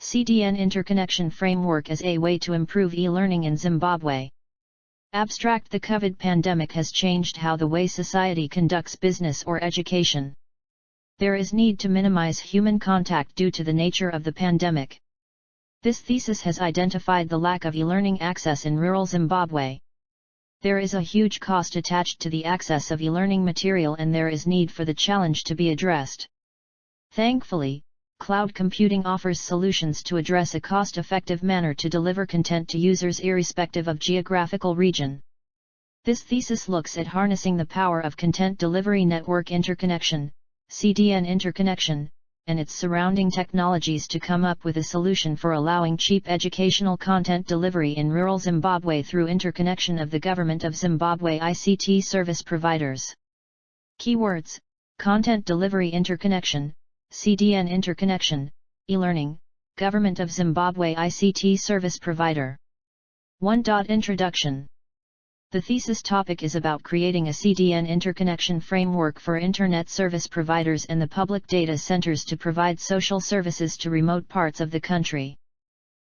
Cdn Interconnection Framework as a way to improve e-learning in Zimbabwe. Abstract: the COVID pandemic has changed how the way society conducts business or education. There is need to minimize human contact due to the nature of the pandemic. This thesis has identified the lack of e-learning access in rural Zimbabwe. There is a huge cost attached to the access of e-learning material, and there is need for the challenge to be addressed. Thankfully, cloud computing offers solutions to address a cost-effective manner to deliver content to users irrespective of geographical region. This thesis looks at harnessing the power of Content Delivery Network Interconnection, Cdn Interconnection, and its surrounding technologies to come up with a solution for allowing cheap educational content delivery in rural Zimbabwe through interconnection of the Government of Zimbabwe ICT service providers. Keywords: Content Delivery Interconnection, Cdn Interconnection, eLearning, Government of Zimbabwe ICT Service Provider. 1. Introduction. The thesis topic is about creating a Cdn interconnection framework for Internet service providers and the public data centers to provide social services to remote parts of the country.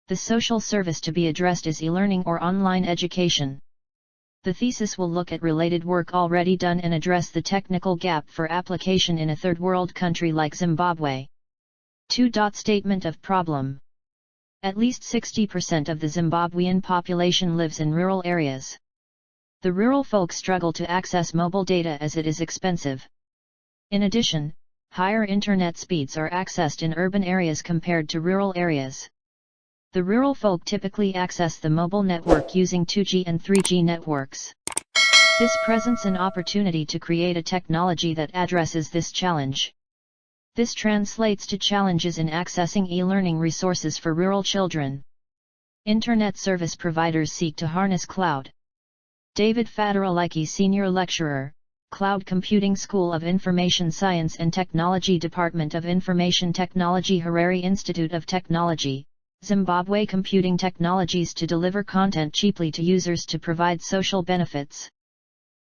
The social service to be addressed is e-learning or online education. The thesis will look at related work already done and address the technical gap for application in a third world country like Zimbabwe. 2. Statement of problem. At least 60% of the Zimbabwean population lives in rural areas. The rural folk struggle to access mobile data as it is expensive. In addition, higher internet speeds are accessed in urban areas compared to rural areas. The rural folk typically access the mobile network using 2G and 3G networks. This presents an opportunity to create a technology that addresses this challenge. This translates to challenges in accessing e-learning resources for rural children. Internet service providers seek to harness cloud. David Fadaraliki, Senior Lecturer, Cloud Computing School of Information Science and Technology, Department of Information Technology, Harare Institute of Technology, Zimbabwe. Computing technologies to deliver content cheaply to users to provide social benefits.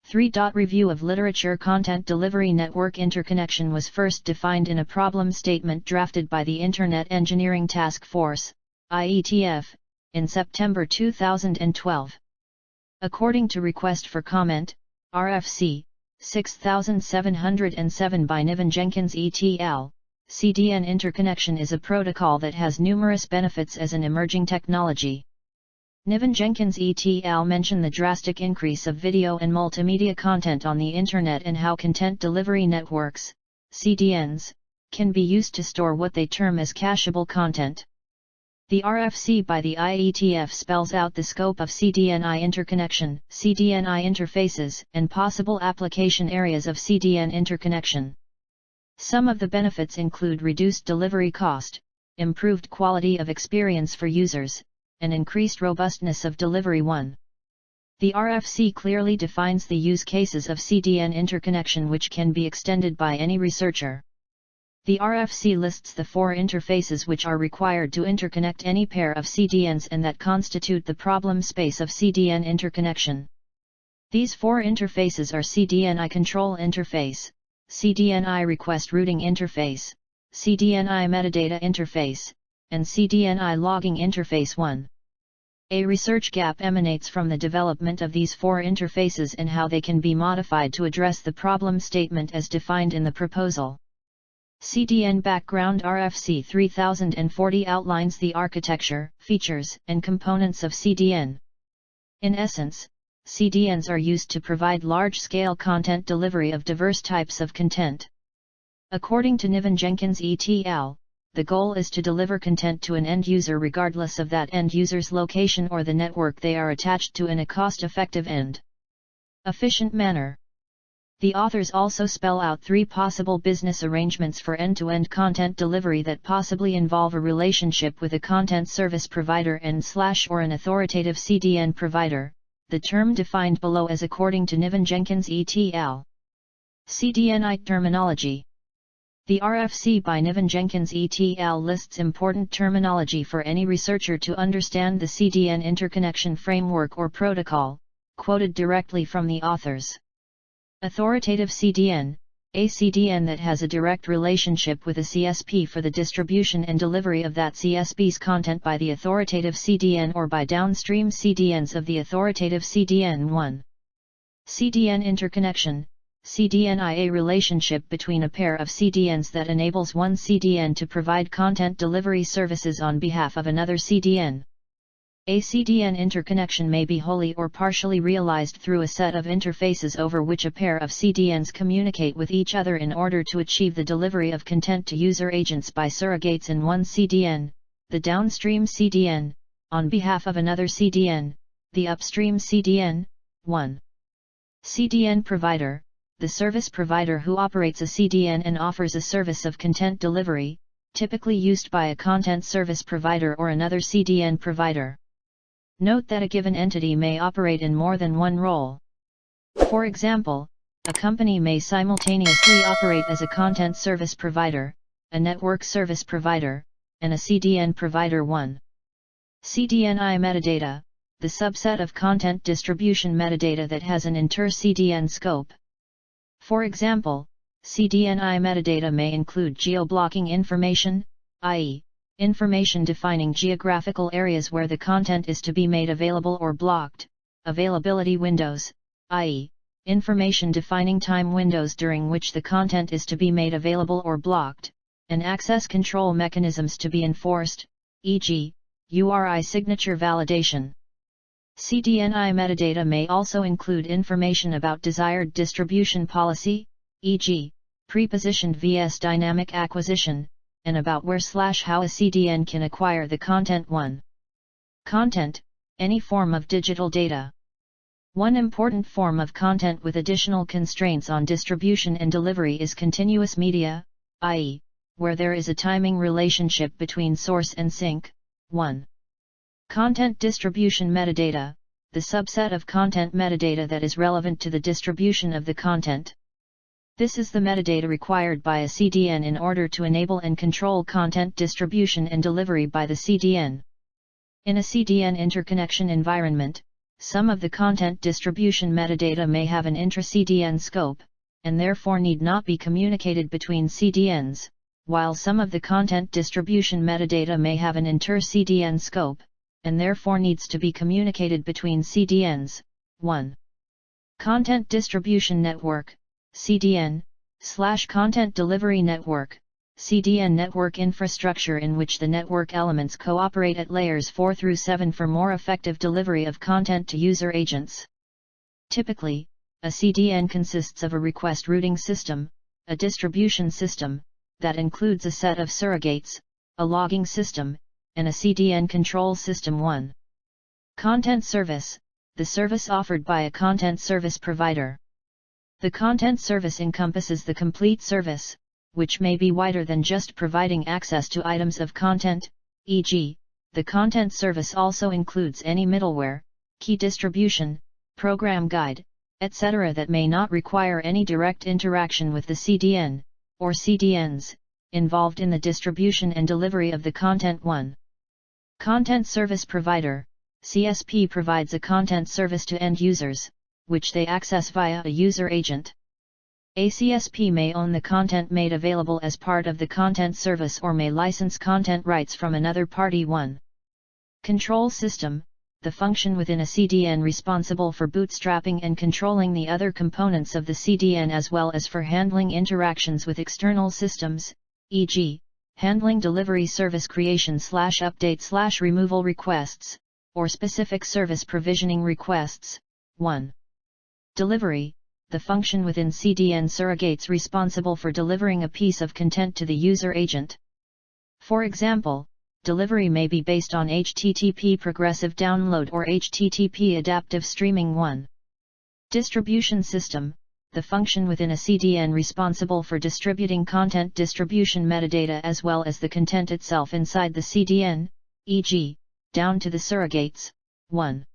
3. Review of literature. Content Delivery Network Interconnection was first defined in a problem statement drafted by the Internet Engineering Task Force, IETF, in September 2012. According to Request for Comment, RFC, 6707 by Niven Jenkins et al., Cdn interconnection is a protocol that has numerous benefits as an emerging technology. Niven Jenkins et al. Mention the drastic increase of video and multimedia content on the Internet and how content delivery networks, CDNs, can be used to store what they term as cacheable content. The RFC by the IETF spells out the scope of Cdni interconnection, Cdni interfaces, and possible application areas of Cdn interconnection. Some of the benefits include reduced delivery cost, improved quality of experience for users, and increased robustness of delivery. 1. The RFC clearly defines the use cases of Cdn interconnection, which can be extended by any researcher. The RFC lists the 4 interfaces which are required to interconnect any pair of CDNs and that constitute the problem space of Cdn interconnection. These 4 interfaces are Cdni Control Interface, Cdni Request Routing Interface, Cdni Metadata Interface, and Cdni Logging Interface. 1. A research gap emanates from the development of these 4 interfaces and how they can be modified to address the problem statement as defined in the proposal. Cdn Background RFC 3040 outlines the architecture, features, and components of CDN. In essence, CDNs are used to provide large-scale content delivery of diverse types of content. According to Niven Jenkins et al., the goal is to deliver content to an end user regardless of that end user's location or the network they are attached to in a cost-effective and efficient manner. The authors also spell out 3 possible business arrangements for end-to-end content delivery that possibly involve a relationship with a content service provider and/or an authoritative CDN provider, the term defined below as according to Niven Jenkins et al. Cdni terminology. The RFC by Niven Jenkins et al. Lists important terminology for any researcher to understand the Cdn interconnection framework or protocol, quoted directly from the authors. Authoritative CDN, A CDN that has a direct relationship with a CSP for the distribution and delivery of that CSP's content by the authoritative CDN or by downstream CDNs of the authoritative CDN. 1. Cdn Interconnection, Cdni, a relationship between a pair of CDNs that enables one CDN to provide content delivery services on behalf of another CDN. A Cdn interconnection may be wholly or partially realized through a set of interfaces over which a pair of CDNs communicate with each other in order to achieve the delivery of content to user agents by surrogates in one CDN, the downstream CDN, on behalf of another CDN, the upstream CDN. 1. Cdn Provider, the service provider who operates a CDN and offers a service of content delivery, typically used by a content service provider or another CDN provider. Note that a given entity may operate in more than one role. For example, a company may simultaneously operate as a content service provider, a network service provider, and a CDN provider. 1. Cdni Metadata, the subset of content distribution metadata that has an inter-CDN scope. For example, Cdni metadata may include geo-blocking information, i.e., information defining geographical areas where the content is to be made available or blocked, availability windows, i.e., information defining time windows during which the content is to be made available or blocked, and access control mechanisms to be enforced, e.g., URI signature validation. Cdni metadata may also include information about desired distribution policy, e.g., prepositioned vs dynamic acquisition, and about where/how a CDN can acquire the content. 1. Content, any form of digital data. One important form of content with additional constraints on distribution and delivery is continuous media, i.e., where there is a timing relationship between source and sink. 1. Content distribution metadata, the subset of content metadata that is relevant to the distribution of the content. This is the metadata required by a CDN in order to enable and control content distribution and delivery by the CDN. In a Cdn interconnection environment, some of the content distribution metadata may have an intra-CDN scope, and therefore need not be communicated between CDNs, while some of the content distribution metadata may have an inter-CDN scope, and therefore needs to be communicated between CDNs. 1. Content Distribution Network, CDN/Content Delivery Network, CDN network infrastructure in which the network elements cooperate at layers 4 through 7 for more effective delivery of content to user agents. Typically, a CDN consists of a request routing system, a distribution system, that includes a set of surrogates, a logging system, and a CDN control system. 1. Content Service, the service offered by a content service provider. The content service encompasses the complete service, which may be wider than just providing access to items of content, e.g., the content service also includes any middleware, key distribution, program guide, etc. that may not require any direct interaction with the CDN, or CDNs, involved in the distribution and delivery of the content. 1. Content Service Provider, CSP provides a content service to end users, which they access via a user agent. A CSP may own the content made available as part of the content service or may license content rights from another party. 1. Control System, the function within a CDN responsible for bootstrapping and controlling the other components of the CDN as well as for handling interactions with external systems, e.g., handling delivery service creation/update/removal requests, or specific service provisioning requests. 1. Delivery, the function within CDN surrogates responsible for delivering a piece of content to the user agent. For example, delivery may be based on HTTP progressive download or HTTP adaptive streaming. 1. Distribution System, the function within a CDN responsible for distributing content distribution metadata as well as the content itself inside the CDN, e.g., down to the surrogates. 1.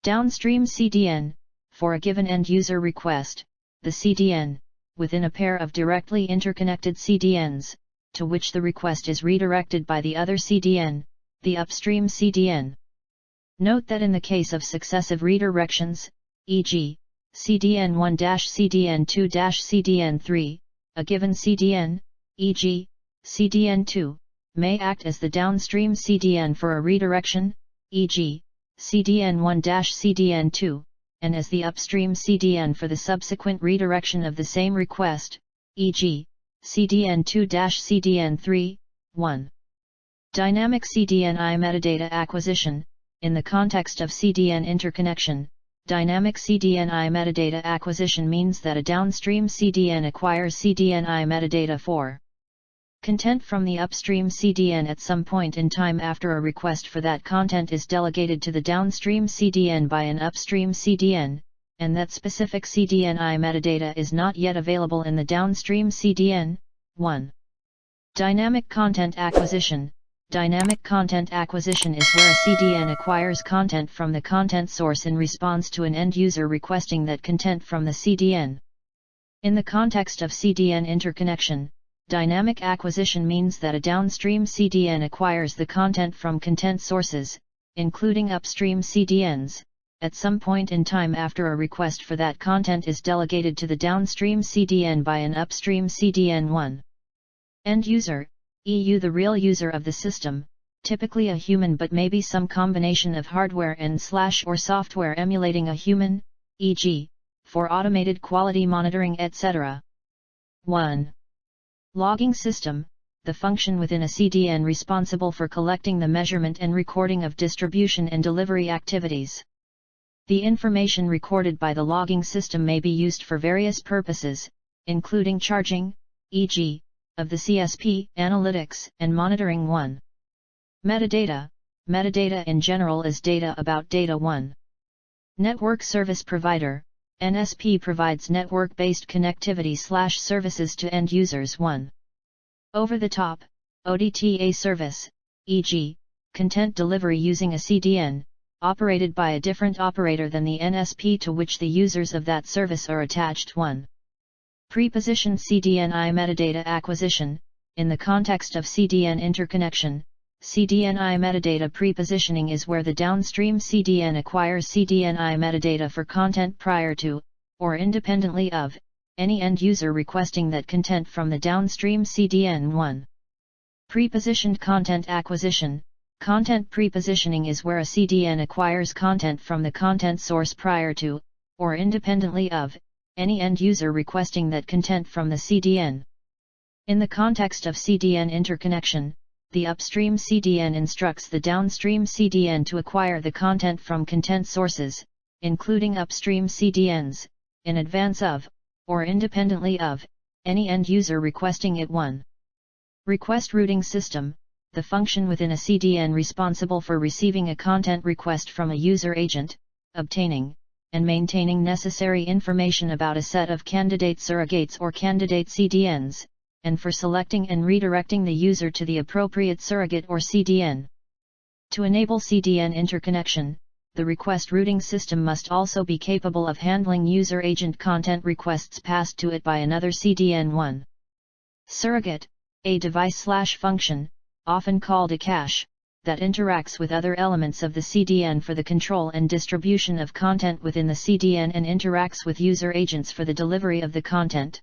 Downstream CDN, for a given end-user request, the CDN, within a pair of directly interconnected CDNs, to which the request is redirected by the other CDN, the upstream CDN. Note that in the case of successive redirections, e.g., CDN1-CDN2-CDN3, a given CDN, e.g., CDN2, may act as the downstream CDN for a redirection, e.g., CDN1-CDN2, and as the upstream CDN for the subsequent redirection of the same request, e.g., CDN2-CDN3, 1. Dynamic Cdni metadata acquisition. In the context of Cdn interconnection, dynamic Cdni metadata acquisition means that a downstream CDN acquires Cdni metadata for content from the upstream CDN at some point in time after a request for that content is delegated to the downstream CDN by an upstream CDN, and that specific Cdni metadata is not yet available in the downstream CDN. 1. Dynamic content acquisition. Dynamic content acquisition is where a CDN acquires content from the content source in response to an end user requesting that content from the CDN. In the context of Cdn interconnection, dynamic acquisition means that a downstream CDN acquires the content from content sources, including upstream CDNs, at some point in time after a request for that content is delegated to the downstream CDN by an upstream CDN. 1. End user, EU the real user of the system, typically a human but maybe some combination of hardware and/or software emulating a human, e.g., for automated quality monitoring etc. 1. Logging system, the function within a CDN responsible for collecting the measurement and recording of distribution and delivery activities. The information recorded by the logging system may be used for various purposes, including charging, e.g., of the CSP, analytics, and monitoring. 1. Metadata. Metadata in general is data about data. 1. Network Service Provider. NSP provides network-based connectivity/services to end users. 1. Over-the-top, ODTA service, e.g., content delivery using a CDN, operated by a different operator than the NSP to which the users of that service are attached. 1. Prepositioned CDNI metadata acquisition. In the context of Cdn interconnection, CDNI metadata prepositioning is where the downstream CDN acquires CDNI metadata for content prior to, or independently of, any end user requesting that content from the downstream CDN. 1. Prepositioned content acquisition. Content prepositioning is where a CDN acquires content from the content source prior to, or independently of, any end user requesting that content from the CDN. In the context of Cdn interconnection, the upstream CDN instructs the downstream CDN to acquire the content from content sources, including upstream CDNs, in advance of, or independently of, any end user requesting it. 1. Request routing system, the function within a CDN responsible for receiving a content request from a user agent, obtaining, and maintaining necessary information about a set of candidate surrogates or candidate CDNs, and for selecting and redirecting the user to the appropriate surrogate or CDN. To enable Cdn interconnection, the request routing system must also be capable of handling user agent content requests passed to it by another CDN. 1. Surrogate, a device/function, often called a cache, that interacts with other elements of the CDN for the control and distribution of content within the CDN and interacts with user agents for the delivery of the content.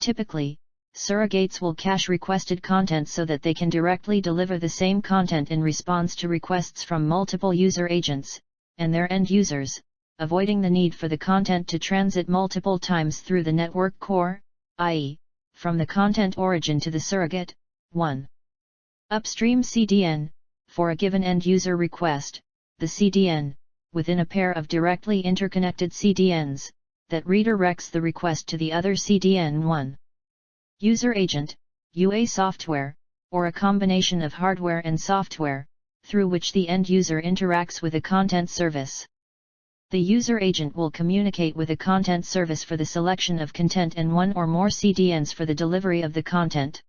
Typically, surrogates will cache requested content so that they can directly deliver the same content in response to requests from multiple user agents, and their end users, avoiding the need for the content to transit multiple times through the network core, i.e., from the content origin to the surrogate. 1. Upstream CDN. For a given end-user request, the CDN, within a pair of directly interconnected CDNs, that redirects the request to the other CDN. 1. User agent, UA software, or a combination of hardware and software, through which the end user interacts with a content service. The user agent will communicate with a content service for the selection of content and one or more CDNs for the delivery of the content.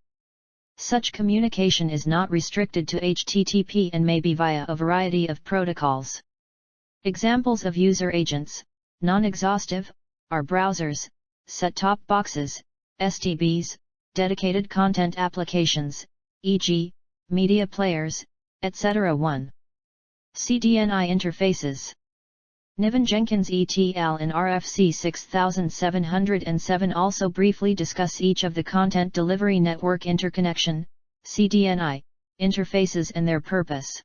Such communication is not restricted to HTTP and may be via a variety of protocols. Examples of user agents, non-exhaustive, are browsers, set-top boxes, STBs, dedicated content applications, e.g., media players, etc. 1. Cdni Interfaces. Niven Jenkins et al. In RFC 6707 also briefly discuss each of the Content Delivery Network Interconnection, CDNI, interfaces and their purpose.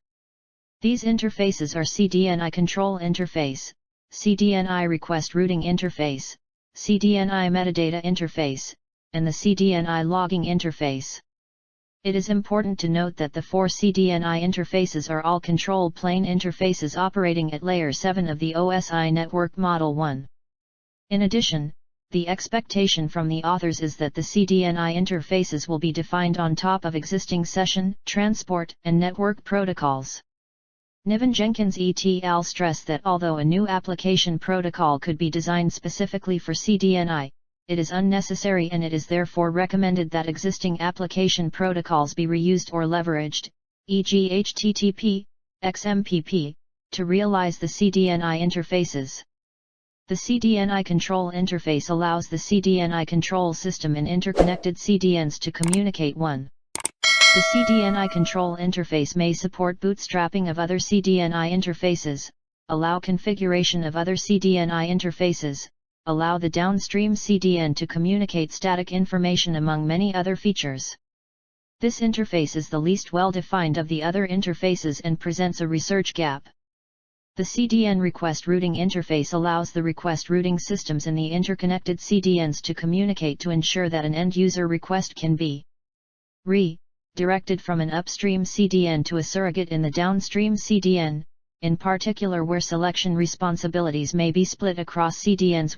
These interfaces are Cdni Control Interface, Cdni Request Routing Interface, Cdni Metadata Interface, and the Cdni Logging Interface. It is important to note that the four Cdni interfaces are all control plane interfaces operating at layer 7 of the OSI network Model 1. In addition, the expectation from the authors is that the Cdni interfaces will be defined on top of existing session, transport, and network protocols. Niven Jenkins et al. Stress that although a new application protocol could be designed specifically for Cdni, it is unnecessary and it is therefore recommended that existing application protocols be reused or leveraged, e.g. HTTP, XMPP, to realize the Cdni interfaces. The Cdni control interface allows the Cdni control system and interconnected CDNs to communicate. The Cdni control interface may support bootstrapping of other Cdni interfaces, allow configuration of other Cdni interfaces, allow the downstream CDN to communicate static information among many other features. This interface is the least well-defined of the other interfaces and presents a research gap. The Cdn request routing interface allows the request routing systems in the interconnected CDNs to communicate to ensure that an end-user request can be redirected from an upstream CDN to a surrogate in the downstream CDN, in particular where selection responsibilities may be split across CDNs.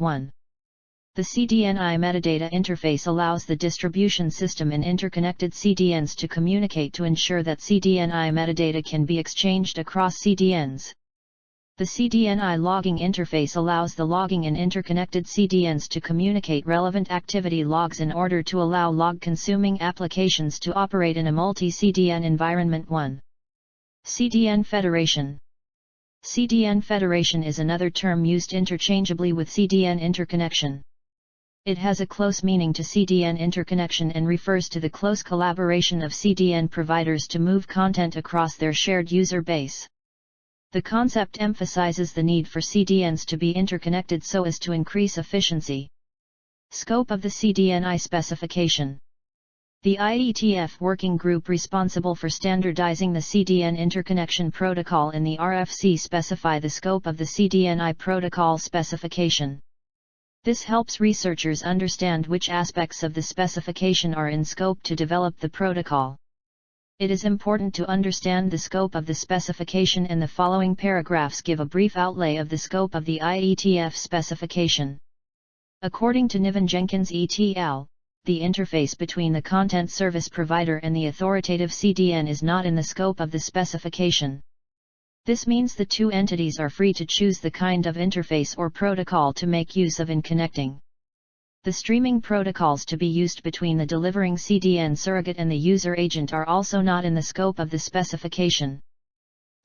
The Cdni metadata interface allows the distribution system in interconnected CDNs to communicate to ensure that Cdni metadata can be exchanged across CDNs. The Cdni logging interface allows the logging in interconnected CDNs to communicate relevant activity logs in order to allow log-consuming applications to operate in a multi-CDN environment. Cdn Federation. Cdn Federation is another term used interchangeably with Cdn Interconnection. It has a close meaning to Cdn Interconnection and refers to the close collaboration of Cdn providers to move content across their shared user base. The concept emphasizes the need for CDNs to be interconnected so as to increase efficiency. Scope of the Cdni specification. The IETF working group responsible for standardizing the Cdn interconnection protocol in the RFC specify the scope of the Cdni protocol specification. This helps researchers understand which aspects of the specification are in scope to develop the protocol. It is important to understand the scope of the specification, and the following paragraphs give a brief outlay of the scope of the IETF specification. According to Niven Jenkins et al., the interface between the content service provider and the authoritative CDN is not in the scope of the specification. This means the two entities are free to choose the kind of interface or protocol to make use of in connecting. The streaming protocols to be used between the delivering CDN surrogate and the user agent are also not in the scope of the specification.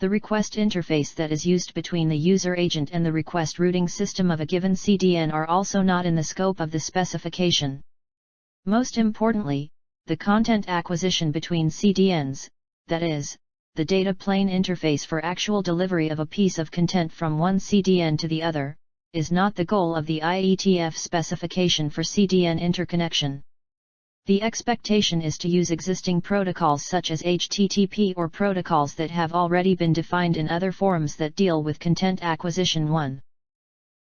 The request interface that is used between the user agent and the request routing system of a given CDN are also not in the scope of the specification. Most importantly, the content acquisition between CDNs, that is, the data plane interface for actual delivery of a piece of content from one CDN to the other, is not the goal of the IETF specification for Cdn interconnection. The expectation is to use existing protocols such as HTTP or protocols that have already been defined in other forums that deal with content acquisition.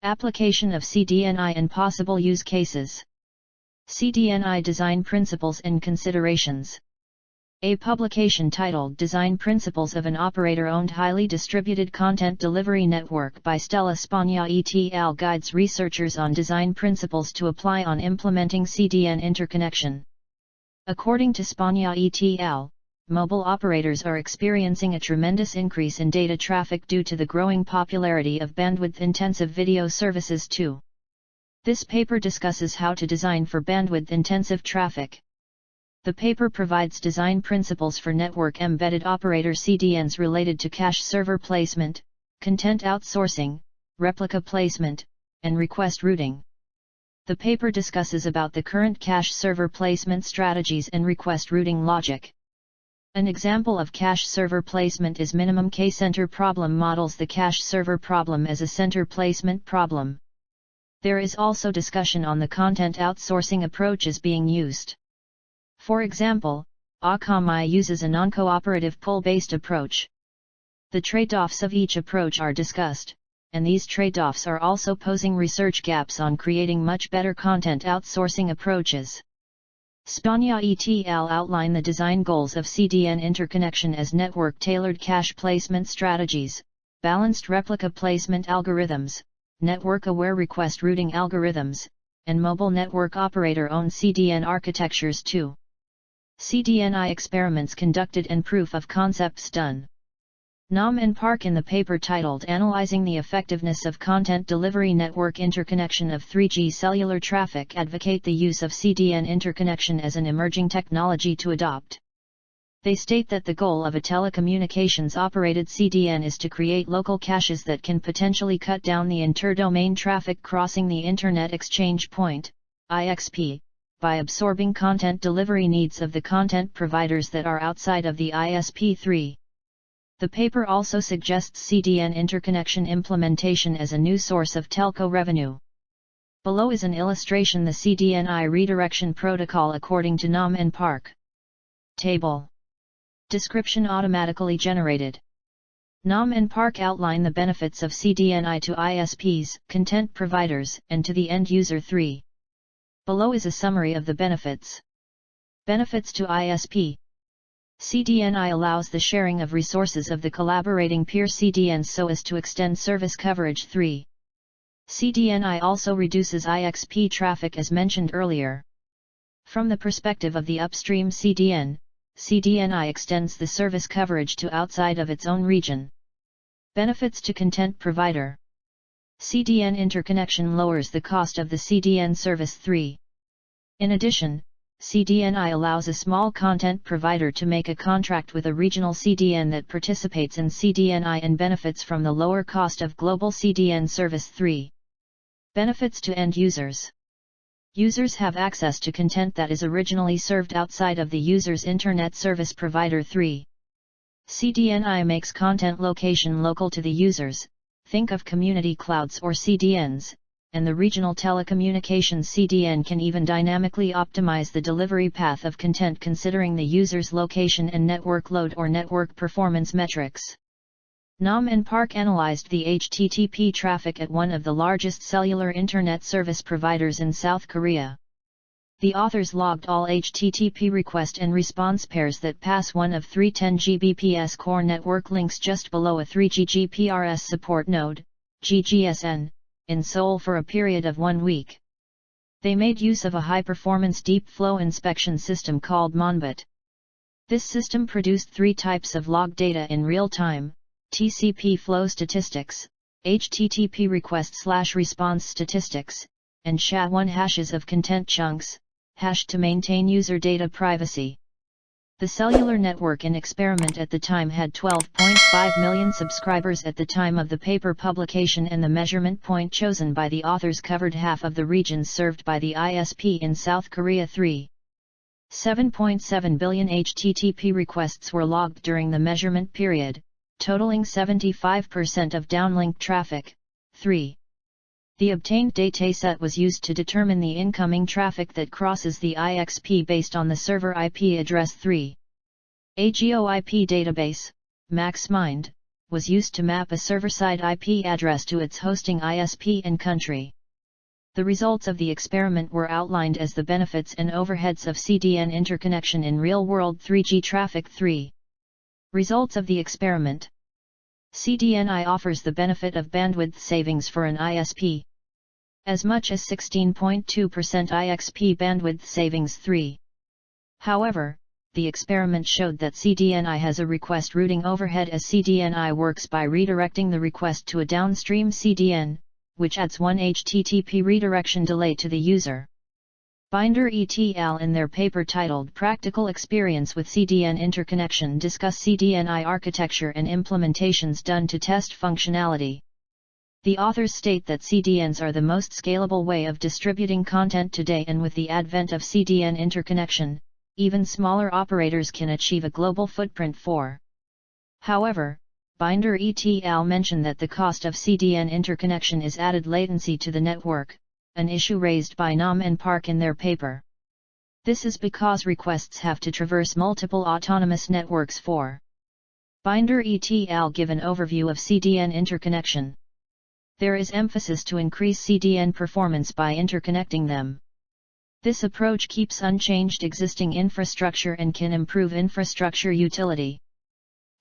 Application of Cdni and possible use cases. Cdni Design Principles and Considerations. A publication titled Design Principles of an Operator-Owned Highly Distributed Content Delivery Network by Stella Spagna et al. Guides researchers on design principles to apply on implementing Cdn interconnection. According to Spagna et al., mobile operators are experiencing a tremendous increase in data traffic due to the growing popularity of bandwidth-intensive video services too. This paper discusses how to design for bandwidth-intensive traffic. The paper provides design principles for network-embedded operator CDNs related to cache server placement, content outsourcing, replica placement, and request routing. The paper discusses about the current cache server placement strategies and request routing logic. An example of cache server placement is minimum k-center problem models the cache server problem as a center placement problem. There is also discussion on the content outsourcing approaches being used. For example, Akamai uses a non-cooperative pull-based approach. The trade-offs of each approach are discussed, and these trade-offs are also posing research gaps on creating much better content outsourcing approaches. Spania et al. Outline the design goals of Cdn interconnection as network-tailored cache placement strategies, balanced replica placement algorithms, network-aware request routing algorithms, and mobile network operator-owned CDN architectures too. Cdni experiments conducted and proof of concepts done. Nam and Park in the paper titled Analyzing the Effectiveness of Content Delivery Network Interconnection of 3G Cellular Traffic advocate the use of Cdn interconnection as an emerging technology to adopt. They state that the goal of a telecommunications-operated CDN is to create local caches that can potentially cut down the inter-domain traffic crossing the Internet Exchange Point, IXP, by absorbing content delivery needs of the content providers that are outside of the ISP3. The paper also suggests Cdn interconnection implementation as a new source of telco revenue. Below is an illustration the Cdni redirection protocol according to Nam and Park. Table. Description automatically generated. Nam and Park outline the benefits of Cdni to ISPs, content providers, and to the end user 3. Below is a summary of the benefits. Benefits to ISP. Cdni allows the sharing of resources of the collaborating peer CDNs so as to extend service coverage 3. Cdni also reduces IXP traffic as mentioned earlier. From the perspective of the upstream CDN, Cdni extends the service coverage to outside of its own region. Benefits to content provider. Cdn interconnection lowers the cost of the Cdn service 3. In addition, Cdni allows a small content provider to make a contract with a regional CDN that participates in Cdni and benefits from the lower cost of global Cdn service 3. Benefits to end users. Users have access to content that is originally served outside of the user's internet service provider 3. Cdni makes content location local to the users, think of community clouds or CDNs, and the regional telecommunications CDN can even dynamically optimize the delivery path of content considering the user's location and network load or network performance metrics. Nam and Park analyzed the HTTP traffic at one of the largest cellular internet service providers in South Korea. The authors logged all HTTP request and response pairs that pass one of 3 10 Gbps core network links just below a 3G GPRS support node, GGSN, in Seoul for a period of 1 week. They made use of a high-performance deep flow inspection system called Monbit. This system produced 3 types of log data in real time: TCP flow statistics, HTTP request/response statistics, and SHA-1 hashes of content chunks, hashed to maintain user data privacy. The cellular network in experiment at the time had 12.5 million subscribers at the time of the paper publication, and the measurement point chosen by the authors covered half of the regions served by the ISP in South Korea. 7.7 billion HTTP requests were logged during the measurement period, totaling 75% of downlink traffic. 3. The obtained dataset was used to determine the incoming traffic that crosses the IXP based on the server IP address. 3. A GeoIP database, MaxMind, was used to map a server-side IP address to its hosting ISP and country. The results of the experiment were outlined as the benefits and overheads of Cdn interconnection in real-world 3G traffic. 3. Results of the experiment. Cdni offers the benefit of bandwidth savings for an ISP. As much as 16.2% IXP bandwidth savings. 3. However, the experiment showed that Cdni has a request routing overhead as Cdni works by redirecting the request to a downstream CDN, which adds 1 HTTP redirection delay to the user. Binder et al. In their paper titled Practical Experience with Cdn Interconnection discuss Cdni architecture and implementations done to test functionality. The authors state that CDNs are the most scalable way of distributing content today, and with the advent of Cdn interconnection, even smaller operators can achieve a global footprint for. However, Binder et al. Mention that the cost of CDN interconnection is added latency to the network, an issue raised by Nam and Park in their paper. This is because requests have to traverse multiple autonomous networks for. Binder et al. Give an overview of CDN interconnection. There is emphasis to increase CDN performance by interconnecting them. This approach keeps unchanged existing infrastructure and can improve infrastructure utility.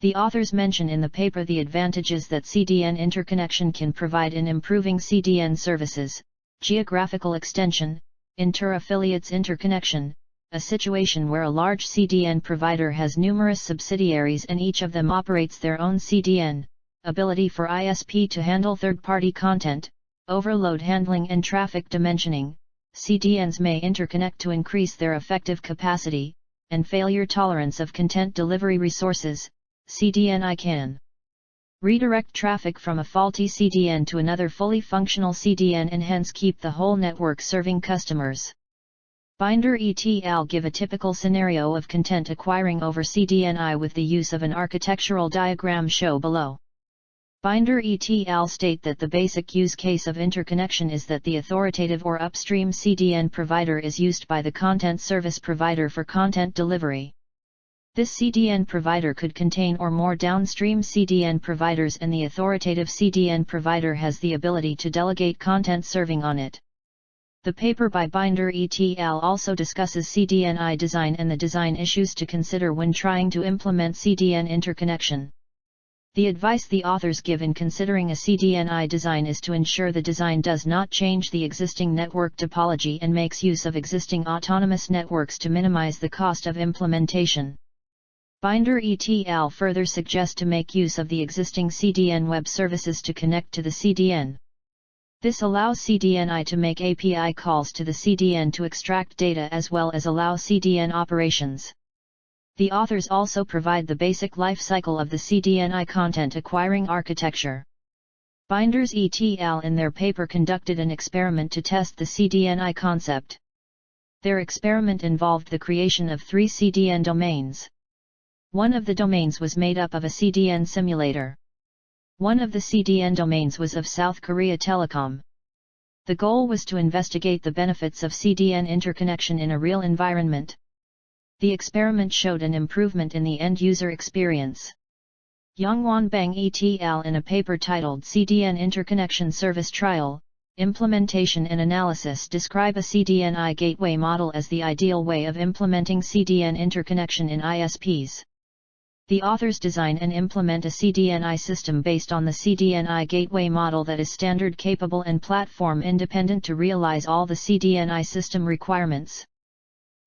The authors mention in the paper the advantages that CDN interconnection can provide in improving CDN services, geographical extension, inter-affiliates interconnection, a situation where a large CDN provider has numerous subsidiaries and each of them operates their own CDN, ability for ISP to handle third-party content, overload handling and traffic dimensioning. CDNs may interconnect to increase their effective capacity, and failure tolerance of content delivery resources. Cdni can redirect traffic from a faulty CDN to another fully functional CDN and hence keep the whole network serving customers. Binder et al. Give a typical scenario of content acquiring over CDNI with the use of an architectural diagram shown below. Binder et al. State that the basic use case of interconnection is that the authoritative or upstream CDN provider is used by the content service provider for content delivery. This CDN provider could contain or more downstream CDN providers and the authoritative CDN provider has the ability to delegate content serving on it. The paper by Binder et al. Also discusses CDNI design and the design issues to consider when trying to implement CDN interconnection. The advice the authors give in considering a CDNI design is to ensure the design does not change the existing network topology and makes use of existing autonomous networks to minimize the cost of implementation. Binder et al. Further suggest to make use of the existing CDN web services to connect to the CDN. This allows CDNI to make API calls to the CDN to extract data as well as allow CDN operations. The authors also provide the basic life cycle of the CDNI content acquiring architecture. Binders et al. In their paper conducted an experiment to test the CDNI concept. Their experiment involved the creation of 3 CDN domains. One of the domains was made up of a CDN simulator. One of the CDN domains was of South Korea Telecom. The goal was to investigate the benefits of CDN interconnection in a real environment. The experiment showed an improvement in the end-user experience. Yongwon Bang et al. In a paper titled Cdn Interconnection Service Trial, Implementation and Analysis describe a CDNI gateway model as the ideal way of implementing CDN interconnection in ISPs. The authors design and implement a CDNI system based on the CDNI gateway model that is standard capable and platform independent to realize all the CDNI system requirements.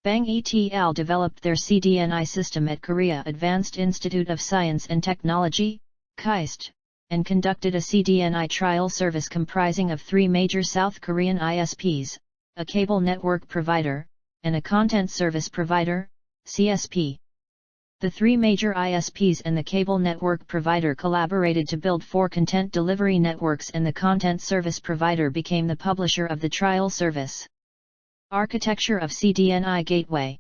Bang et al. Developed their CDNI system at Korea Advanced Institute of Science and Technology, KAIST, and conducted a CDNI trial service comprising of 3 major South Korean ISPs, a cable network provider, and a content service provider, CSP. The 3 major ISPs and the cable network provider collaborated to build 4 content delivery networks and the content service provider became the publisher of the trial service. Architecture of CDNI Gateway.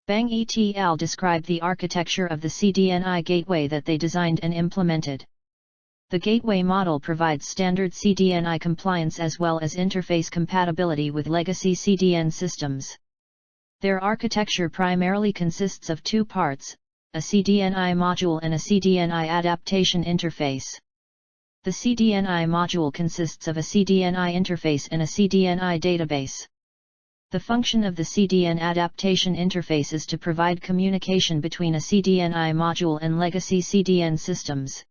Bang et al. Described the architecture of the CDNI gateway that they designed and implemented. The gateway model provides standard CDNI compliance as well as interface compatibility with legacy CDN systems. Their architecture primarily consists of 2 parts, a CDNI module and a CDNI adaptation interface. The CDNI module consists of a CDNI interface and a CDNI database. The function of the CDN adaptation interface is to provide communication between a CDNI module and legacy CDN systems.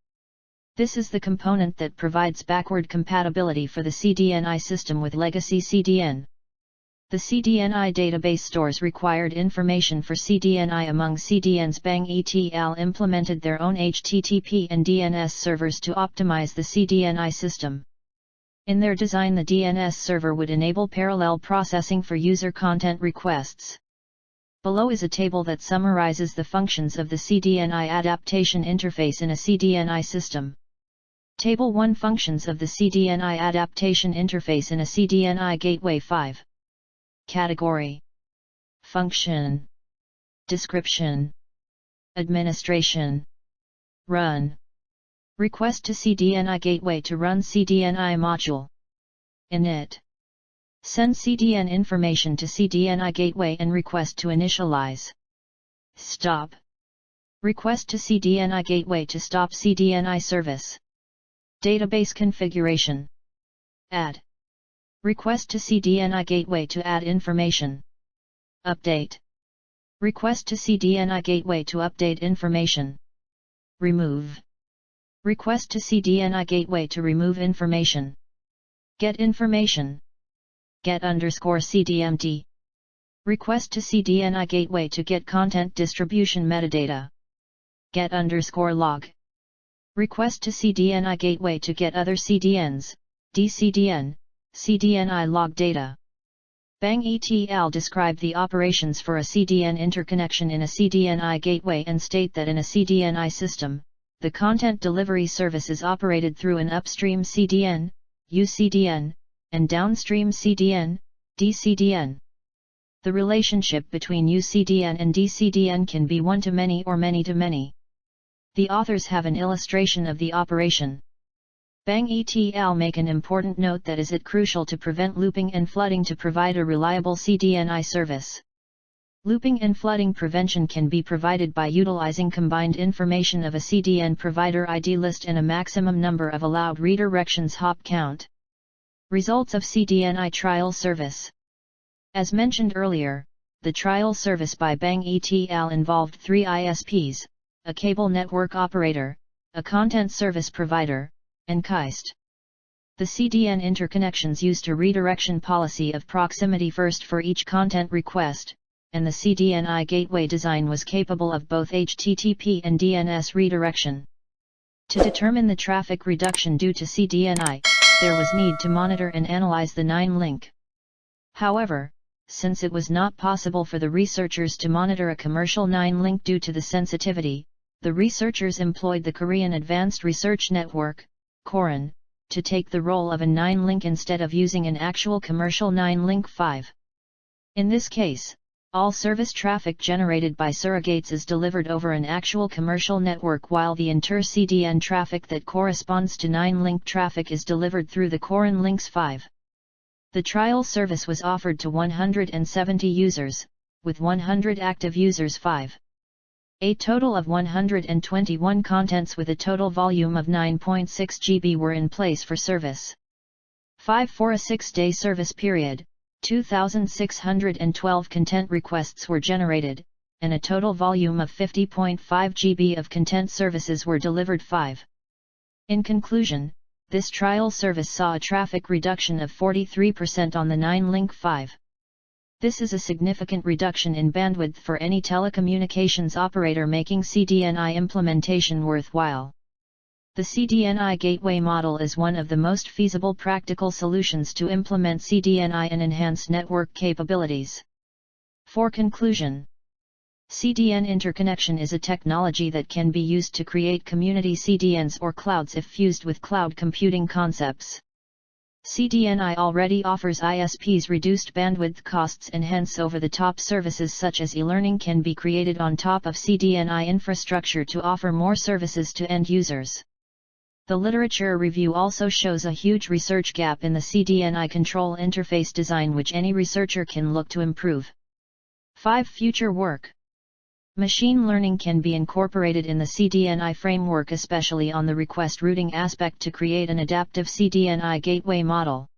This is the component that provides backward compatibility for the CDNI system with legacy CDN. The CDNI database stores required information for CDNI among CDNs. Bang et al. Implemented their own HTTP and DNS servers to optimize the CDNI system. In their design, the DNS server would enable parallel processing for user content requests. Below is a table that summarizes the functions of the CDNI adaptation interface in a CDNI system. Table 1 Functions of the CDNI adaptation interface in a CDNI gateway. 5. Category. Function. Description. Administration. Run. Request to Cdni gateway to run Cdni module. Init. Send Cdn information to Cdni gateway and request to initialize. Stop. Request to Cdni gateway to stop Cdni service. Database configuration. Add. Request to Cdni gateway to add information. Update. Request to Cdni gateway to update information. Remove. Request to Cdni gateway to remove information. Get information. Get_CDMT. Request to Cdni gateway to get content distribution metadata. Get_log. Request to Cdni gateway to get other CDNs, DCDN, Cdni log data. Bang et al. Describe the operations for a Cdn interconnection in a Cdni gateway and state that in a Cdni system, the content delivery service is operated through an upstream CDN, UCDN, and downstream CDN, DCDN. The relationship between UCDN and DCDN can be one-to-many or many-to-many. The authors have an illustration of the operation. Bang et al. Make an important note that is it crucial to prevent looping and flooding to provide a reliable Cdni service. Looping and flooding prevention can be provided by utilizing combined information of a Cdn provider ID list and a maximum number of allowed redirections hop count. Results of Cdni trial service. As mentioned earlier, the trial service by Bang et al. Involved 3 ISPs, a cable network operator, a content service provider, and KIST. The Cdn interconnections used a redirection policy of proximity first for each content request, and the Cdni gateway design was capable of both HTTP and DNS redirection. To determine the traffic reduction due to Cdni, there was need to monitor and analyze the 9-link. However, since it was not possible for the researchers to monitor a commercial 9-link due to the sensitivity, the researchers employed the Korean Advanced Research Network, KOREN, to take the role of a 9-link instead of using an actual commercial 9-link 5. In this case, all service traffic generated by surrogates is delivered over an actual commercial network while the inter-CDN traffic that corresponds to 9-link traffic is delivered through the KOREN links 5. The trial service was offered to 170 users, with 100 active users 5. A total of 121 contents with a total volume of 9.6 GB were in place for service. 5 for a 6-day service period. 2,612 content requests were generated, and a total volume of 50.5 GB of content services were delivered 5. In conclusion, this trial service saw a traffic reduction of 43% on the 9-link 5. This is a significant reduction in bandwidth for any telecommunications operator, making Cdni implementation worthwhile. The Cdni gateway model is one of the most feasible practical solutions to implement Cdni and enhance network capabilities. For conclusion, Cdn interconnection is a technology that can be used to create community CDNs or clouds if fused with cloud computing concepts. Cdni already offers ISPs reduced bandwidth costs, and hence over-the-top services such as eLearning can be created on top of Cdni infrastructure to offer more services to end users. The literature review also shows a huge research gap in the Cdni control interface design which any researcher can look to improve. 5. Future work. Machine learning can be incorporated in the Cdni framework, especially on the request routing aspect, to create an adaptive Cdni gateway model.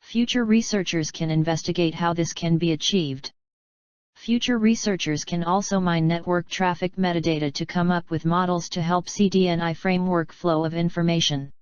Future researchers can investigate how this can be achieved. Future researchers can also mine network traffic metadata to come up with models to help Cdni framework flow of information.